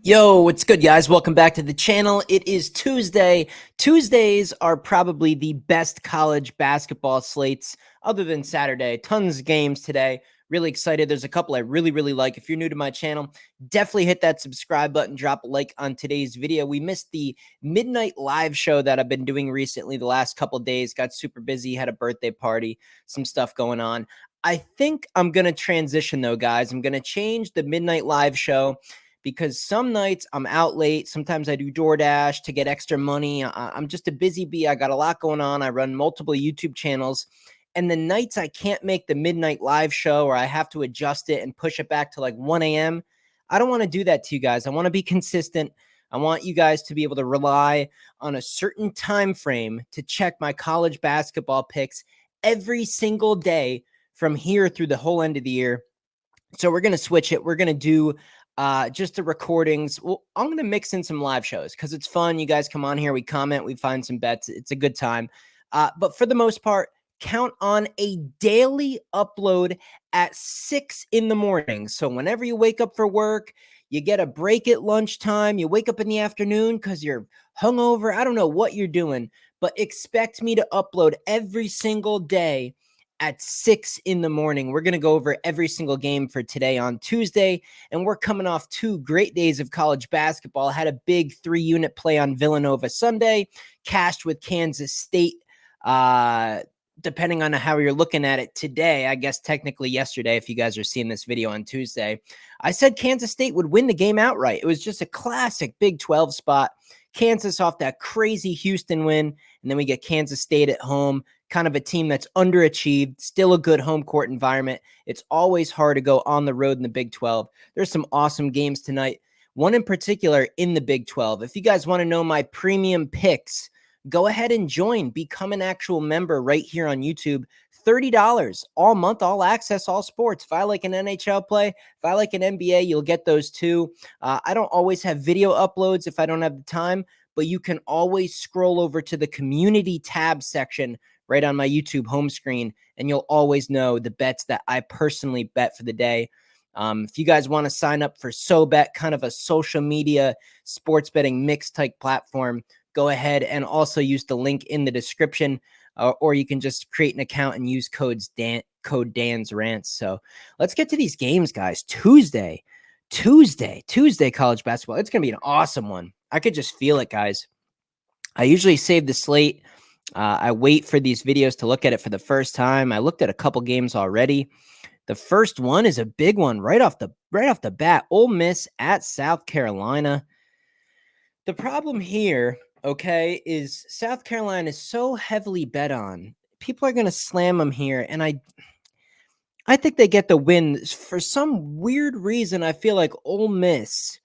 Yo, what's good, guys? Welcome back to the channel. It is Tuesday. Tuesdays are probably the best college basketball slates other than Saturday. Tons of games today. Really excited. There's a couple I really like. If you're new to my channel, definitely hit that subscribe button, drop a like on today's video. We missed the midnight live show that I've been doing recently the last couple days. Got super busy, had a birthday party, some stuff going on. I think I'm going to transition though, guys. I'm going to change the midnight live show because some nights I'm out late. Sometimes I do DoorDash to get extra money. I'm just a busy bee. I got a lot going on. I run multiple YouTube channels. And the nights I can't make the midnight live show or I have to adjust it and push it back to like 1 a.m., I don't want to do that to you guys. I want to be consistent. I want you guys to be able to rely on a certain time frame to check my college basketball picks every single day from here through the whole end of the year. So we're going to switch it. We're going to do just the recordings. Well, I'm going to mix in some live shows because it's fun. You guys come on here, we comment, we find some bets. It's a good time. But for the most part, count on a daily upload at 6 in the morning. So whenever you wake up for work, you get a break at lunchtime, you wake up in the afternoon because you're hungover. I don't know what you're doing, but expect me to upload every single day at 6 in the morning. We're going to go over every single game for today on Tuesday, and we're coming off 2 great days of college basketball. I had a big 3-unit play on Villanova Sunday, cashed with Kansas State, depending on how you're looking at it today. I guess technically yesterday, if you guys are seeing this video on Tuesday, I said Kansas State would win the game outright. It was just a classic Big 12 spot. Kansas off that crazy Houston win, and then we get Kansas State at home, kind of a team that's underachieved, still a good home court environment. It's always hard to go on the road in the Big 12. There's some awesome games tonight, one in particular in the Big 12. If you guys want to know my premium picks, go ahead and join, become an actual member right here on YouTube. $30 all month, all access, all sports. If I like an NHL play, if I like an NBA, you'll get those too. I don't always have video uploads if I don't have the time, but you can always scroll over to the community tab section right on my YouTube home screen, and you'll always know the bets that I personally bet for the day. If you guys want to sign up for SoBet, kind of a social media sports betting mix type platform, go ahead and also use the link in the description, or you can just create an account and use code Dan's Rants. So let's get to these games, guys. Tuesday college basketball. It's going to be an awesome one. I could just feel it, guys. I usually save the slate. I wait for these videos to look at it for the first time. I looked at a couple games already. The first one is a big one right off the bat. Ole Miss at South Carolina. The problem here, okay, is South Carolina is so heavily bet on. People are going to slam them here, and I think they get the win. For some weird reason, I feel like Ole Miss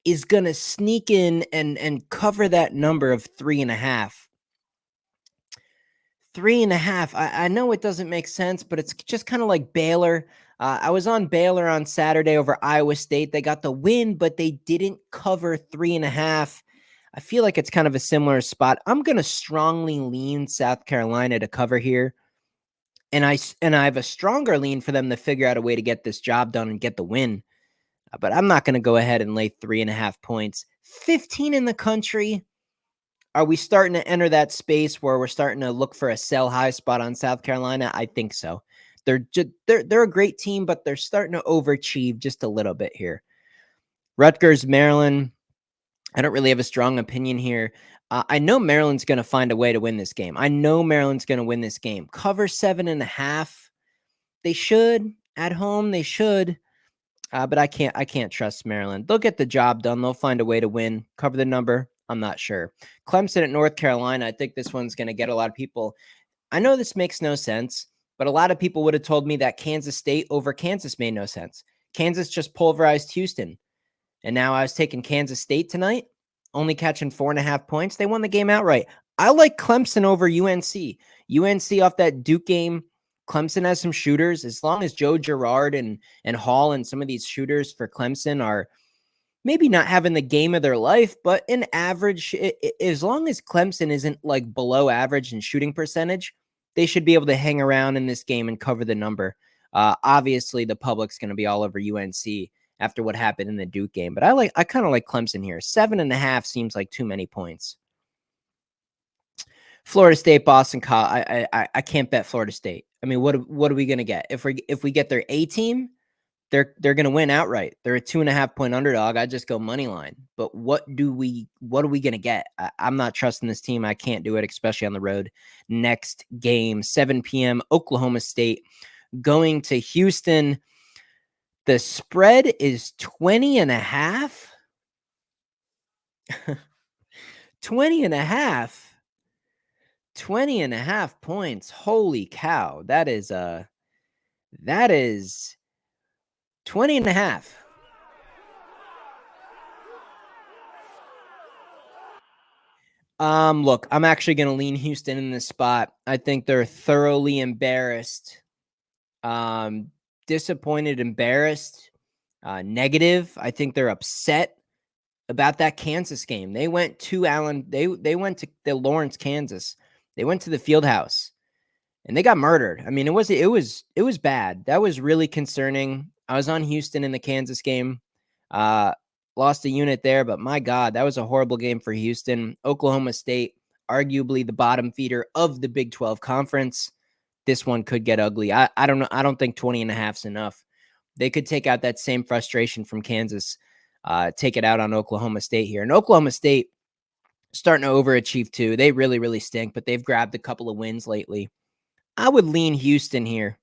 is going to sneak in and cover that number of 3.5. 3.5. I know it doesn't make sense, but it's just kind of like Baylor. I was on Baylor on Saturday over Iowa State. They got the win, but they didn't cover 3.5. I feel like it's kind of a similar spot. I'm going to strongly lean South Carolina to cover here. And I have a stronger lean for them to figure out a way to get this job done and get the win. But I'm not going to go ahead and lay 3.5 points. 15 in the country. Are we starting to enter that space where we're starting to look for a sell high spot on South Carolina? I think so. They're a great team, but they're starting to overachieve just a little bit here. Rutgers, Maryland. I don't really have a strong opinion here. I know Maryland's going to find a way to win this game. Cover 7.5. They should at home. They should. But I can't trust Maryland. They'll get the job done. They'll find a way to win. Cover the number. I'm not sure. Clemson at North Carolina. I think this one's going to get a lot of people. I know this makes no sense, but a lot of people would have told me that Kansas State over Kansas made no sense. Kansas just pulverized Houston. And now I was taking Kansas State tonight, only catching 4.5 points. They won the game outright. I like Clemson over UNC. UNC off that Duke game. Clemson has some shooters. As long as Joe Girard and Hall and some of these shooters for Clemson are maybe not having the game of their life, but an average, as long as Clemson isn't like below average in shooting percentage, they should be able to hang around in this game and cover the number. Obviously, the public's going to be all over UNC after what happened in the Duke game. But I kind of like Clemson here. 7.5 seems like too many points. Florida State, Boston College. I can't bet Florida State. I mean, what are we gonna get if we get their A team? They're gonna win outright. They're a 2.5 point underdog. I just go money line. But what are we gonna get? I'm not trusting this team. I can't do it, especially on the road. Next game, 7 p.m. Oklahoma State going to Houston. The spread is 20.5. 20.5. 20.5 points. Holy cow. That is 20.5. Look, I'm actually going to lean Houston in this spot. I think they're thoroughly embarrassed. Disappointed, embarrassed, negative. I think they're upset about that Kansas game. They went to they went to the Lawrence, Kansas. They went to the field house and they got murdered. I mean, it was bad. That was really concerning. I was on Houston in the Kansas game. Lost a unit there, but my God, that was a horrible game for Houston. Oklahoma State, arguably the bottom feeder of the Big 12 conference. This one could get ugly. I don't know. I don't think 20.5 is enough. They could take out that same frustration from Kansas, take it out on Oklahoma State here. And Oklahoma State starting to overachieve too. They really, really stink, but they've grabbed a couple of wins lately. I would lean Houston here.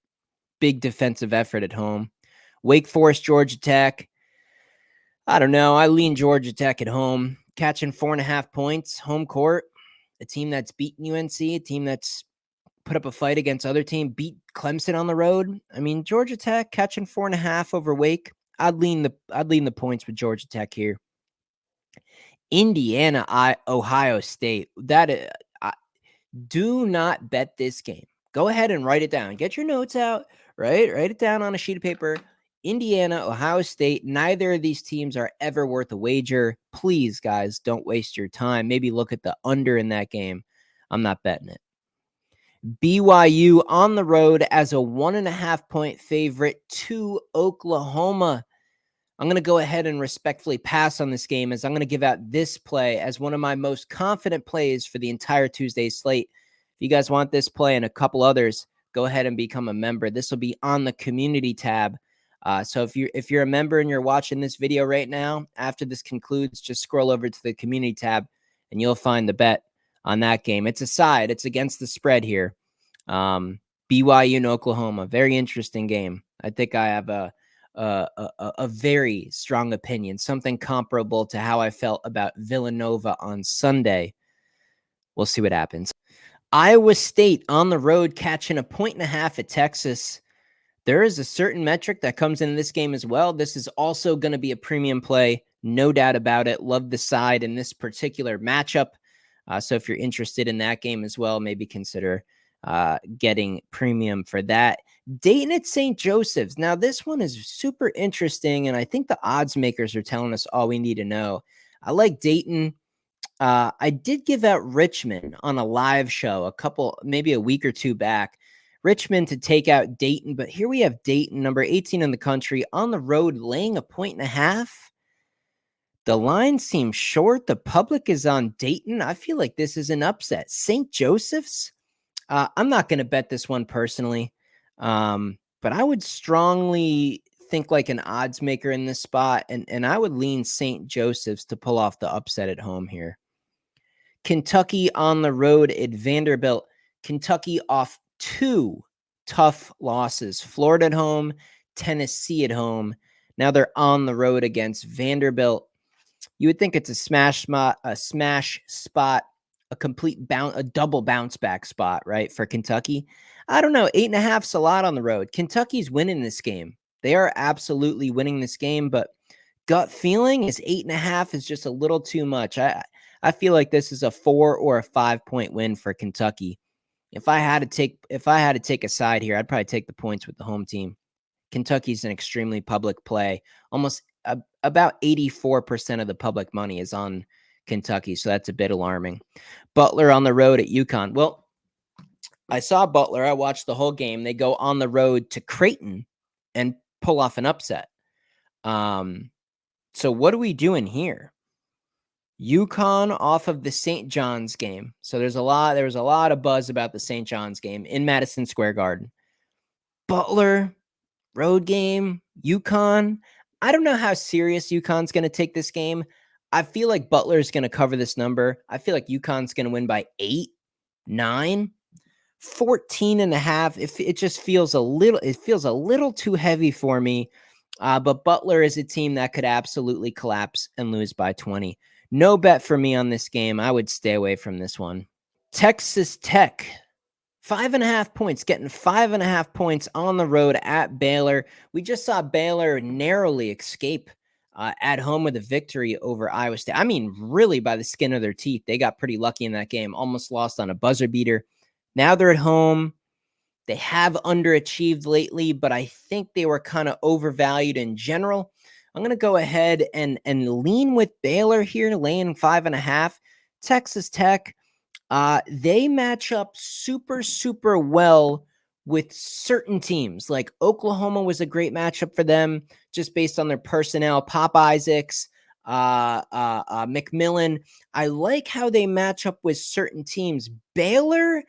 Big defensive effort at home. Wake Forest, Georgia Tech. I don't know. I lean Georgia Tech at home, catching 4.5 points, home court. A team that's beaten UNC, a team that's put up a fight against other team, beat Clemson on the road. I mean, Georgia Tech catching 4.5 over Wake. I'd lean the points with Georgia Tech here. Indiana, Ohio State. Do not bet this game. Go ahead and write it down. Get your notes out, right? Write it down on a sheet of paper. Indiana, Ohio State, neither of these teams are ever worth a wager. Please, guys, don't waste your time. Maybe look at the under in that game. I'm not betting it. BYU on the road as a 1.5 point favorite to Oklahoma. I'm going to go ahead and respectfully pass on this game as I'm going to give out this play as one of my most confident plays for the entire Tuesday slate. If you guys want this play and a couple others, go ahead and become a member. This will be on the community tab. So if you're a member and you're watching this video right now, after this concludes, just scroll over to the community tab and you'll find the bet on that game. It's a side. It's against the spread here. BYU and Oklahoma. Very interesting game. I think I have a very strong opinion, something comparable to how I felt about Villanova on Sunday. We'll see what happens. Iowa State on the road catching 1.5 at Texas. There is a certain metric that comes into this game as well. This is also going to be a premium play. No doubt about it. Love the side in this particular matchup. So if you're interested in that game as well, maybe consider getting premium for that. Dayton at St. Joseph's. Now, this one is super interesting, and I think the odds makers are telling us all we need to know. I like Dayton. I did give out Richmond on a live show maybe a week or two back. Richmond to take out Dayton, but here we have Dayton, number 18 in the country, on the road, laying 1.5. The line seems short. The public is on Dayton. I feel like this is an upset. St. Joseph's. I'm not going to bet this one personally, but I would strongly think like an odds maker in this spot, and I would lean St. Joseph's to pull off the upset at home here. Kentucky on the road at Vanderbilt. Kentucky off 2 tough losses. Florida at home, Tennessee at home. Now they're on the road against Vanderbilt. You would think it's a smash spot, a double bounce back spot, right, for Kentucky. I don't know. 8.5's a lot on the road. Kentucky's winning this game. They are absolutely winning this game, but gut feeling is 8.5 is just a little too much. I feel like this is a 4 or a 5 point win for Kentucky. If I had to take a side here, I'd probably take the points with the home team. Kentucky's an extremely public play. Almost about 84% of the public money is on Kentucky, so that's a bit alarming. Butler on the road at UConn. Well, I saw Butler. I watched the whole game. They go on the road to Creighton and pull off an upset. So what are we doing here? UConn off of the St. John's game. So there was a lot of buzz about the St. John's game in Madison Square Garden. Butler, road game, UConn. I don't know how serious UConn's going to take this game. I feel like Butler's going to cover this number. I feel like UConn's going to win by 8, 9, 14.5. It just feels a little too heavy for me. But Butler is a team that could absolutely collapse and lose by 20. No bet for me on this game. I would stay away from this one. Texas Tech, 5.5 points, getting 5.5 points on the road at Baylor. We just saw Baylor narrowly escape at home with a victory over Iowa State. I mean, really by the skin of their teeth. They got pretty lucky in that game, almost lost on a buzzer beater. Now they're at home. They have underachieved lately, but I think they were kind of overvalued in general. I'm going to go ahead and lean with Baylor here, laying 5.5. Texas Tech, they match up super, super well with certain teams. Like Oklahoma was a great matchup for them just based on their personnel. Pop Isaacs, McMillan. I like how they match up with certain teams. Baylor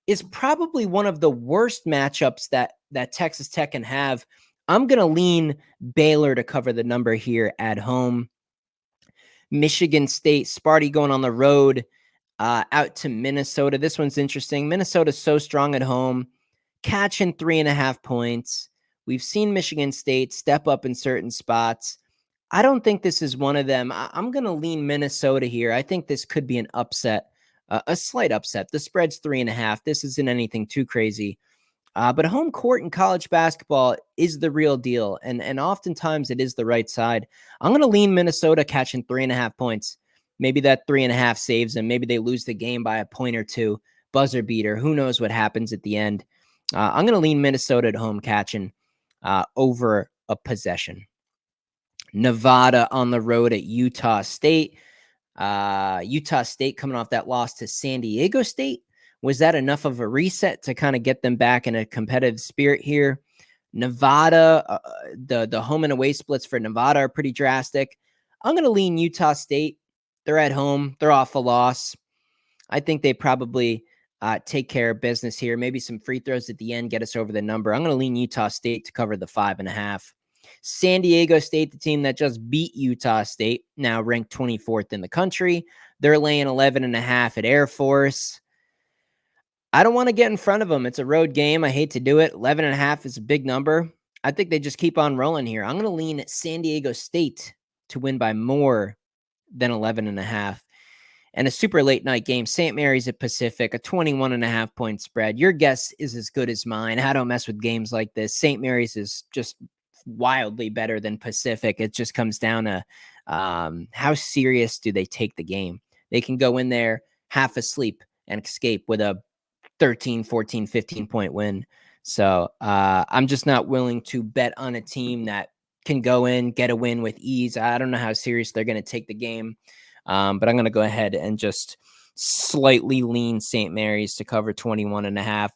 is probably one of the worst matchups that Texas Tech can have. I'm going to lean Baylor to cover the number here at home. Michigan State, Sparty going on the road out to Minnesota. This one's interesting. Minnesota's so strong at home, catching 3.5 points. We've seen Michigan State step up in certain spots. I don't think this is one of them. I'm going to lean Minnesota here. I think this could be an upset. A slight upset. The spread's 3.5. This isn't anything too crazy. But home court in college basketball is the real deal. And oftentimes it is the right side. I'm going to lean Minnesota catching 3.5 points. Maybe that 3.5 saves them. Maybe they lose the game by a point or two. Buzzer beater. Who knows what happens at the end. I'm going to lean Minnesota at home catching over a possession. Nevada on the road at Utah State. Utah State coming off that loss to San Diego State. Was that enough of a reset to kind of get them back in a competitive spirit here? Nevada, the home and away splits for Nevada are pretty drastic. I'm going to lean Utah State. They're at home. They're off a loss. I think they probably take care of business here. Maybe some free throws at the end get us over the number. I'm going to lean Utah State to cover the 5.5. San Diego State, the team that just beat Utah State, now ranked 24th in the country. They're laying 11.5 at Air Force. I don't want to get in front of them. It's a road game. I hate to do it. 11.5 is a big number. I think they just keep on rolling here. I'm going to lean San Diego State to win by more than 11.5. And a super late night game, St. Mary's at Pacific, a 21.5 point spread. Your guess is as good as mine. I don't mess with games like this. St. Mary's is just wildly better than Pacific. It just comes down to how serious do they take the game. They can go in there half asleep and escape with a 13, 14, 15 point win. So I'm just not willing to bet on a team that can go in, get a win with ease. I don't know how serious they're going to take the game. But I'm going to go ahead and just slightly lean St. Mary's to cover 21.5.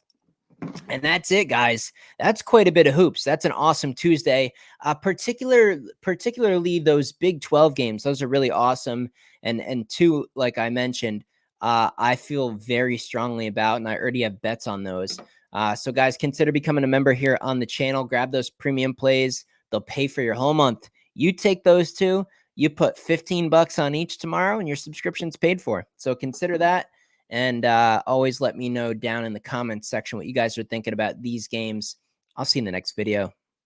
And that's it, guys. That's quite a bit of hoops. That's an awesome Tuesday. Particularly those Big 12 games. Those are really awesome. And two, like I mentioned, I feel very strongly about, and I already have bets on those. So guys, consider becoming a member here on the channel. Grab those premium plays. They'll pay for your whole month. You take those two, you put $15 on each tomorrow, and your subscription's paid for. So consider that. And always let me know down in the comments section what you guys are thinking about these games. I'll see you in the next video.